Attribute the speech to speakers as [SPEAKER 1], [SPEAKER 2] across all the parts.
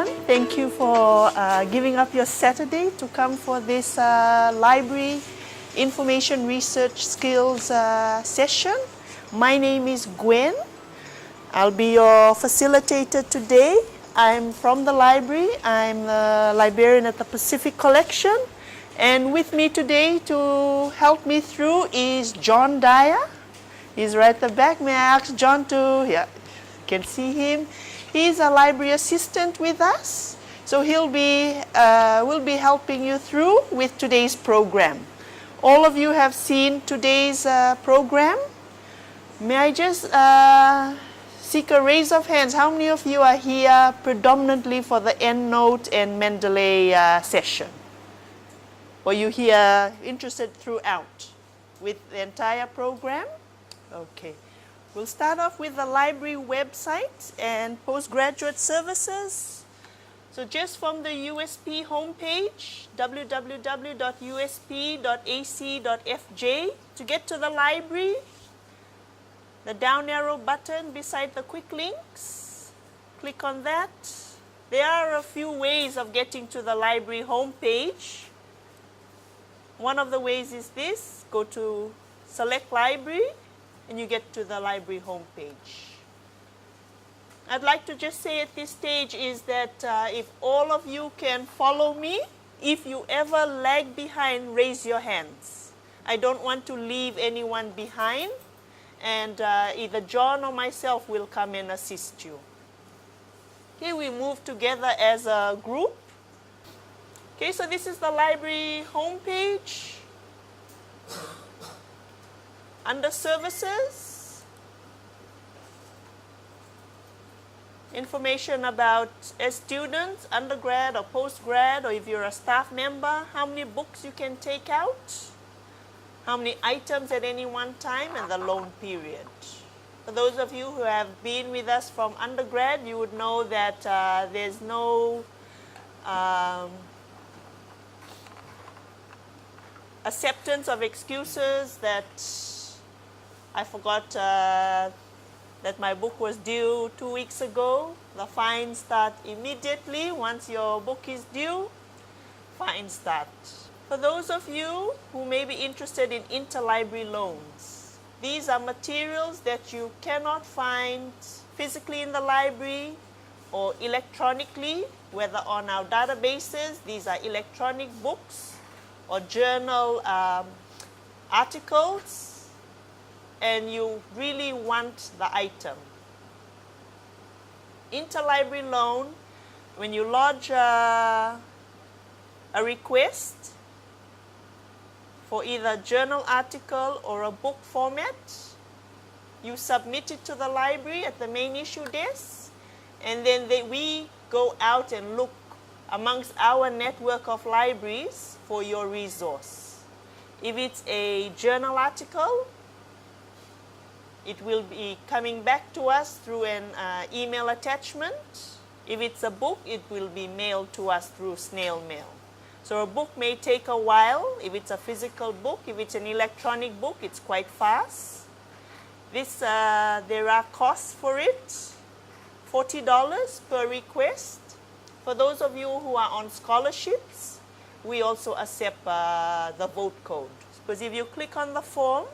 [SPEAKER 1] everyone. Thank you for giving up your Saturday to come for this library information research skills session. My name is Gwen. I'll be your facilitator today. I'm from the library. I'm the librarian at the Pacific Collection. And with me today to help me through is John Dyer. He's right at the back. May I ask John to, yeah, you can see him. He's a library assistant with us. So will be helping you through with today's program. All of you have seen today's program. May I just seek a raise of hands? How many of you are here predominantly for the EndNote and Mendeley session? Or you here interested throughout with the entire program? Okay. We'll start off with the library website and postgraduate services. So just from the USP homepage, www.usp.ac.fj, to get to the library, the down arrow button beside the quick links, click on that. There are a few ways of getting to the library homepage. One of the ways is this: go to select library and you get to the library homepage. I'd like to just say at this stage is that if all of you can follow me, if you ever lag behind, raise your hands. I don't want to leave anyone behind, and either John or myself will come and assist you. Okay, we move together as a group. Okay, so this is the library homepage. Under services, information about as students, undergrad or postgrad, or if you're a staff member, how many books you can take out, how many items at any one time, and the loan period. For those of you who have been with us from undergrad, you would know that there's no acceptance of excuses that I forgot that my book was due 2 weeks ago. The fines start immediately. Once your book is due, fines start. For those of you who may be interested in interlibrary loans, these are materials that you cannot find physically in the library or electronically, whether on our databases. These are electronic books or journal articles, and you really want the item. Interlibrary loan, when you lodge a request for either a journal article or a book format, you submit it to the library at the main issue desk, and then we go out and look amongst our network of libraries for your resource. If it's a journal article, it will be coming back to us through an email attachment. If it's a book, it will be mailed to us through snail mail. So a book may take a while if it's a physical book. If it's an electronic book, it's quite fast. There are costs for it, $40 per request. For those of you who are on scholarships, we also accept the vote code. Because if you click on the form,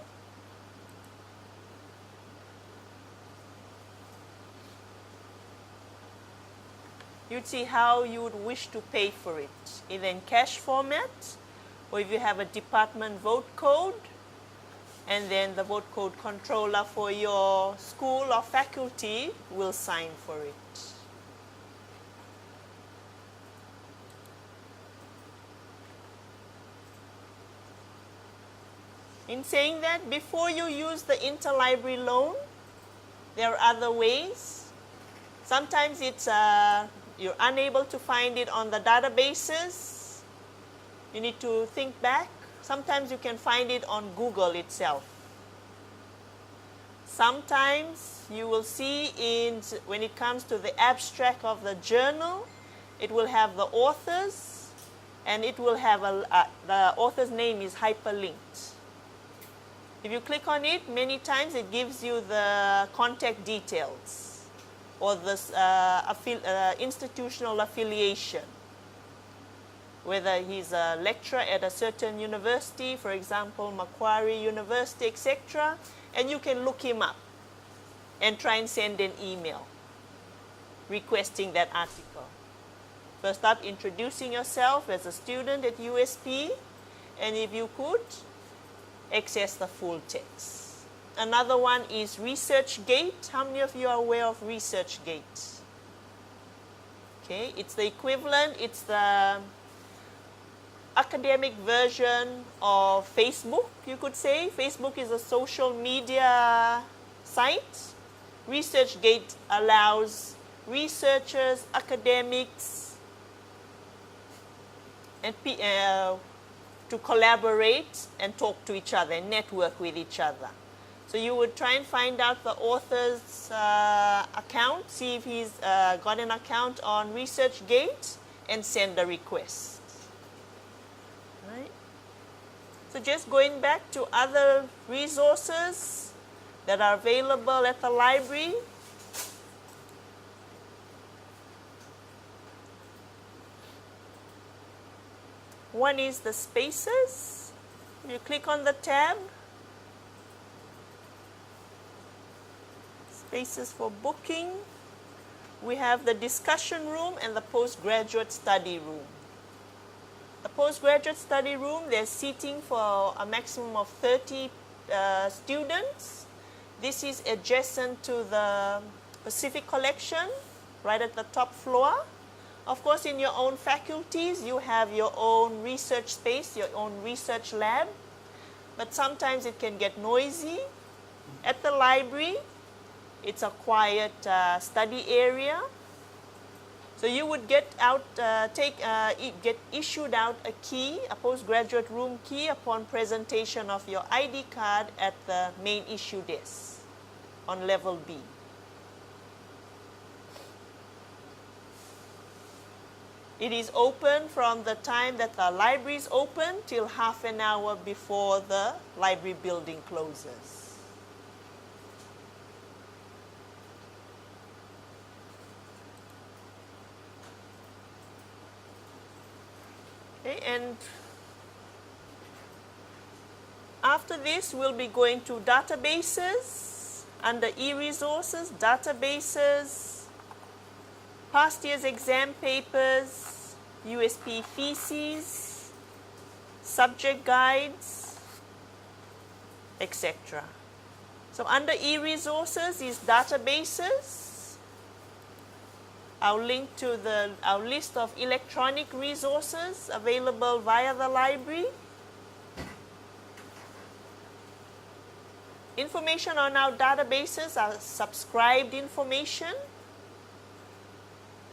[SPEAKER 1] you'd see how you would wish to pay for it, either in cash format, or if you have a department vote code, and then the vote code controller for your school or faculty will sign for it. In saying that, before you use the interlibrary loan, there are other ways. Sometimes it's you're unable to find it on the databases. You need to think back. Sometimes you can find it on Google itself. Sometimes you will see when it comes to the abstract of the journal, it will have the authors, and it will have the author's name is hyperlinked. If you click on it, many times it gives you the contact details. or this institutional affiliation, whether he's a lecturer at a certain university, for example, Macquarie University, etc., and you can look him up and try and send an email requesting that article. First up, introducing yourself as a student at USP, and if you could, access the full text. Another one is ResearchGate. How many of you are aware of ResearchGate? Okay, it's the equivalent, it's the academic version of Facebook, you could say. Facebook is a social media site. ResearchGate allows researchers, academics, and to collaborate and talk to each other and network with each other. So you would try and find out the author's account, see if he's got an account on ResearchGate, and send a request. Right? So just going back to other resources that are available at the library. One is the spaces. You click on the tab, spaces for booking. We have the discussion room and the postgraduate study room. The postgraduate study room, there's seating for a maximum of 30 students. This is adjacent to the Pacific Collection, right at the top floor. Of course, in your own faculties, you have your own research space, your own research lab, but sometimes it can get noisy. At the library, it's a quiet study area. So you would get issued out a key, a postgraduate room key, upon presentation of your ID card at the main issue desk on level B. It is open from the time that the library is open till half an hour before the library building closes. Okay, and after this, we'll be going to databases. Under e-resources, databases, past year's exam papers, USP theses, subject guides, etc. So under e-resources is databases. I'll link to our list of electronic resources available via the library. Information on our databases are subscribed information.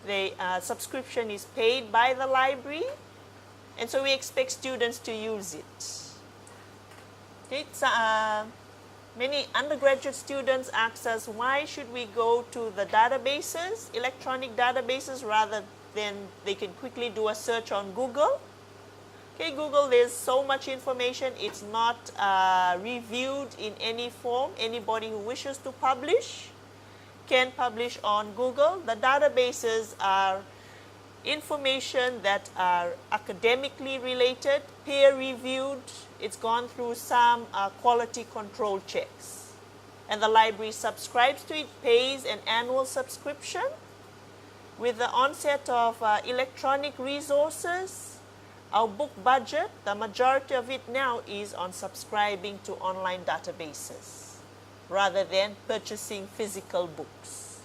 [SPEAKER 1] The subscription is paid by the library, and so we expect students to use it. Okay, many undergraduate students ask us, why should we go to the databases, electronic databases, rather than they can quickly do a search on Google? Okay, Google, there's so much information, it's not reviewed in any form. Anybody who wishes to publish can publish on Google. The databases are information that are academically related, peer-reviewed. It's gone through some quality control checks. And the library subscribes to it, pays an annual subscription. With the onset of electronic resources, our book budget, the majority of it now is on subscribing to online databases rather than purchasing physical books.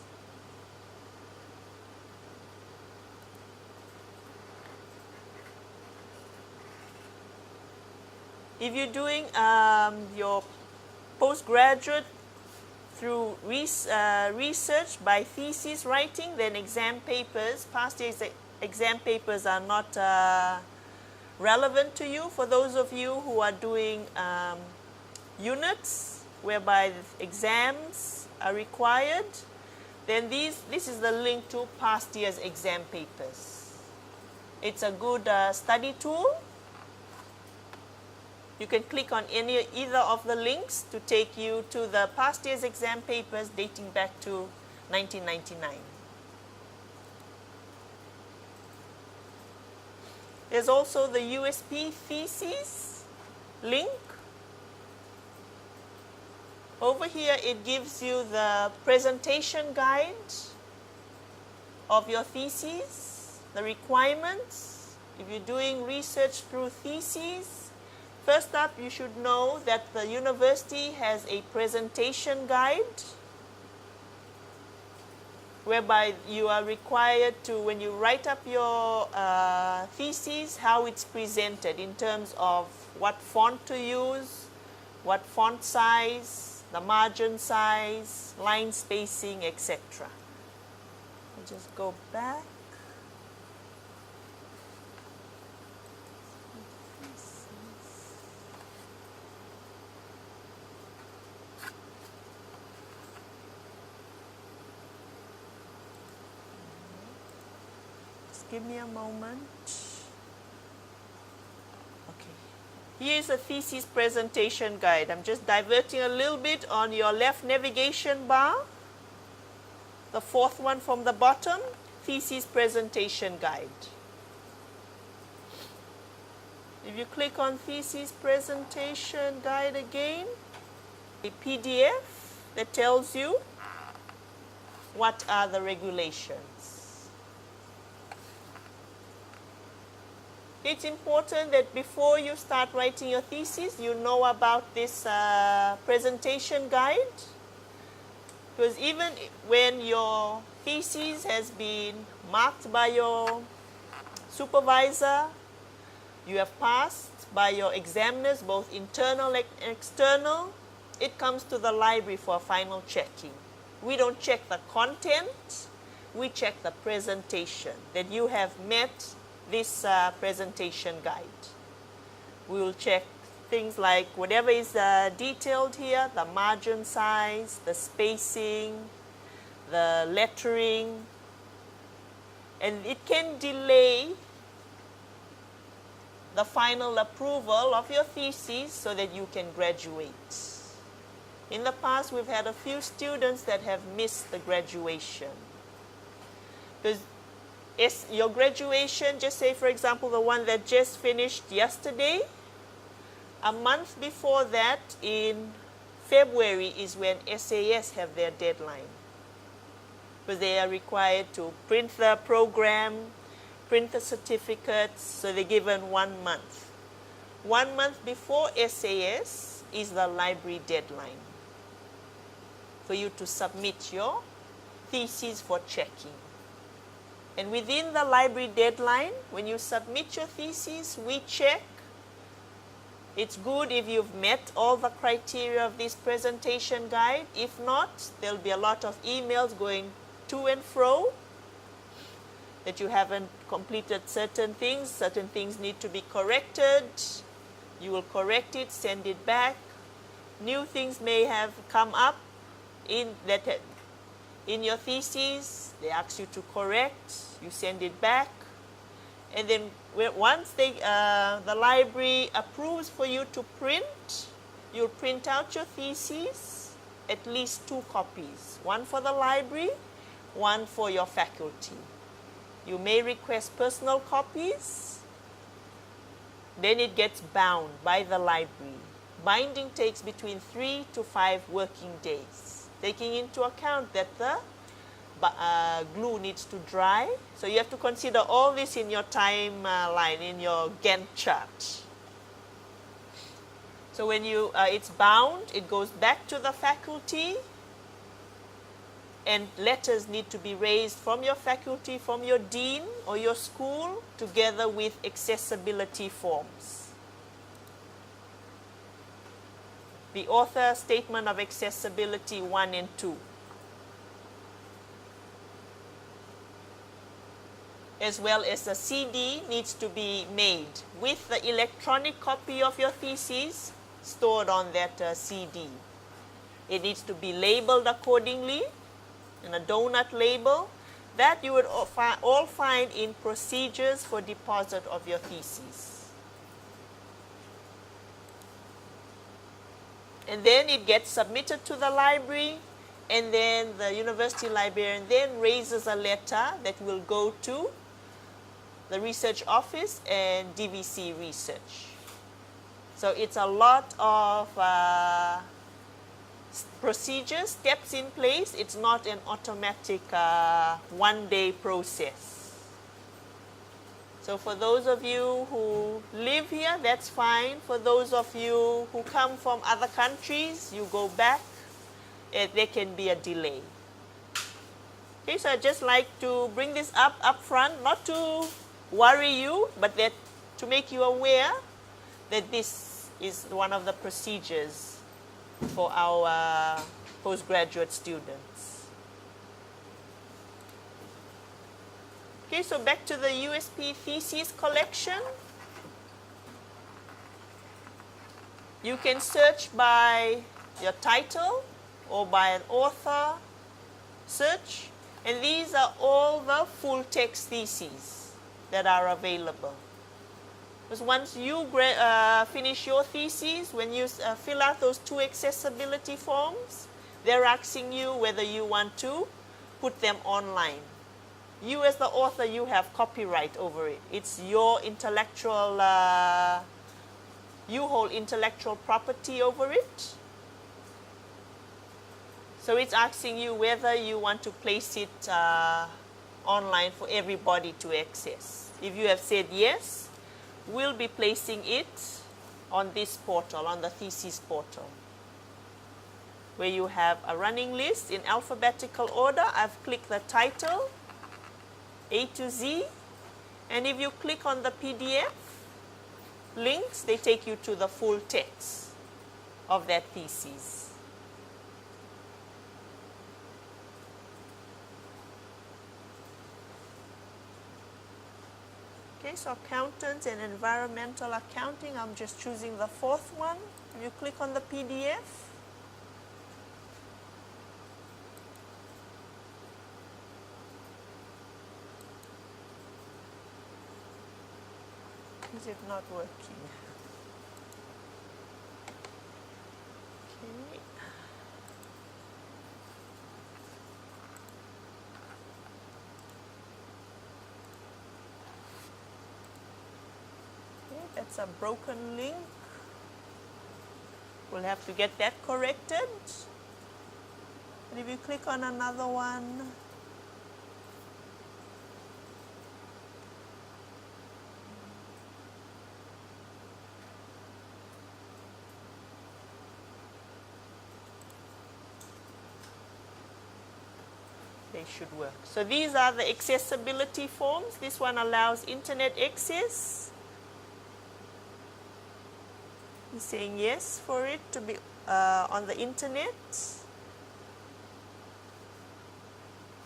[SPEAKER 1] If you're doing your postgraduate through research by thesis writing, then exam papers, past year's exam papers are not relevant to you. For those of you who are doing units whereby exams are required, then this is the link to past year's exam papers. It's a good study tool. You can click on either of the links to take you to the past year's exam papers dating back to 1999. There's also the Usp Theses link. Over here it gives you the presentation guide of your thesis, the requirements. If you're doing research through theses, first up you should know that the university has a presentation guide whereby you are required to, when you write up your thesis, how it's presented in terms of what font to use, what font size, the margin size, line spacing, etc. I'll just go back. Give me a moment. Okay. Here's a thesis presentation guide. I'm just diverting a little bit on your left navigation bar. The fourth one from the bottom, thesis presentation guide. If you click on thesis presentation guide again, a PDF that tells you what are the regulations. It's important that before you start writing your thesis, you know about this presentation guide. Because even when your thesis has been marked by your supervisor, you have passed by your examiners, both internal and external, it comes to the library for a final checking. We don't check the content, we check the presentation, that you have met this presentation guide. We will check things like whatever is detailed here, the margin size, the spacing, the lettering, and it can delay the final approval of your thesis so that you can graduate. In the past, we've had a few students that have missed the graduation. Because your graduation, just say for example the one that just finished yesterday, a month before that in February is when SAS have their deadline. Because they are required to print the program, print the certificates, so they're given 1 month. 1 month before SAS is the library deadline for you to submit your thesis for checking. And within the library deadline, when you submit your thesis, we check. It's good if you've met all the criteria of this presentation guide. If not, there'll be a lot of emails going to and fro that you haven't completed certain things need to be corrected. You will correct it, send it back. New things may have come up in your thesis. They ask you to correct, you send it back, and then once the library approves for you to print, you'll print out your thesis, at least 2 copies, one for the library, one for your faculty. You may request personal copies, then it gets bound by the library. Binding takes between 3 to 5 working days, taking into account that the glue needs to dry. So you have to consider all this in your timeline, in your Gantt chart. So when it's bound, it goes back to the faculty, and letters need to be raised from your faculty, from your dean or your school, together with accessibility forms. The author statement of accessibility 1 and 2. As well as a CD needs to be made with the electronic copy of your thesis stored on that CD. It needs to be labeled accordingly in a donut label. That you would all find in procedures for deposit of your thesis. And then it gets submitted to the library, and then the university librarian then raises a letter that will go to the research office and DVC research. So it's a lot of procedures, steps in place. It's not an automatic one-day process. So for those of you who live here, that's fine. For those of you who come from other countries, you go back, there can be a delay. Okay, so I'd just like to bring this up front, not to worry you, but that to make you aware that this is one of the procedures for our postgraduate students. Okay, so back to the Usp Theses Collection. You can search by your title or by an author search, and these are all the full text theses that are available. Because once you finish your thesis, when you fill out those 2 accessibility forms, they're asking you whether you want to put them online. You as the author, you have copyright over it. It's your intellectual, you hold intellectual property over it. So it's asking you whether you want to place it online for everybody to access. If you have said yes, we'll be placing it on this portal, on the thesis portal, where you have a running list in alphabetical order. I've clicked the title, A to Z, and if you click on the PDF links, they take you to the full text of that thesis. Okay, so accountants and environmental accounting, I'm just choosing the 4th one. If you click on the PDF, is it not working? Okay. That's a broken link. We'll have to get that corrected. And if you click on another one, they should work. So these are the accessibility forms. This one allows internet access. He's saying yes for it to be on the internet.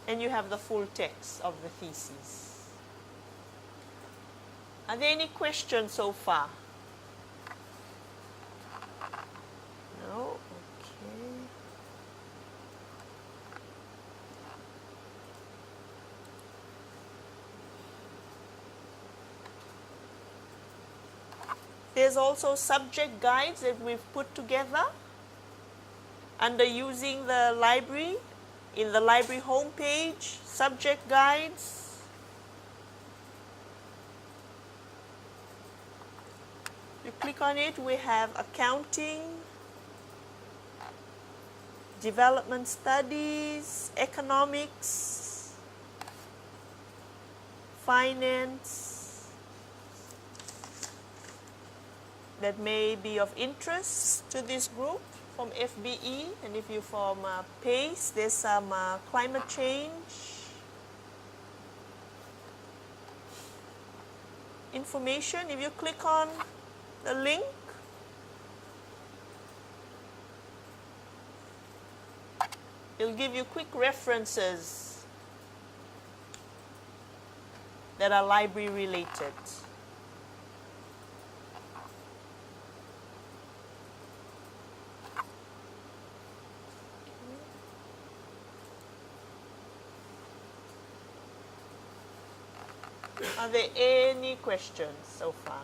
[SPEAKER 1] And you have the full text of the thesis. Are there any questions so far? No? Okay. There's also subject guides that we've put together under using the library. In the library homepage, subject guides. You click on it, we have accounting, development studies, economics, finance, that may be of interest to this group from FBE. And if you're from PACE, there's some climate change information. If you click on the link, it'll give you quick references that are library related. Are there any questions so far?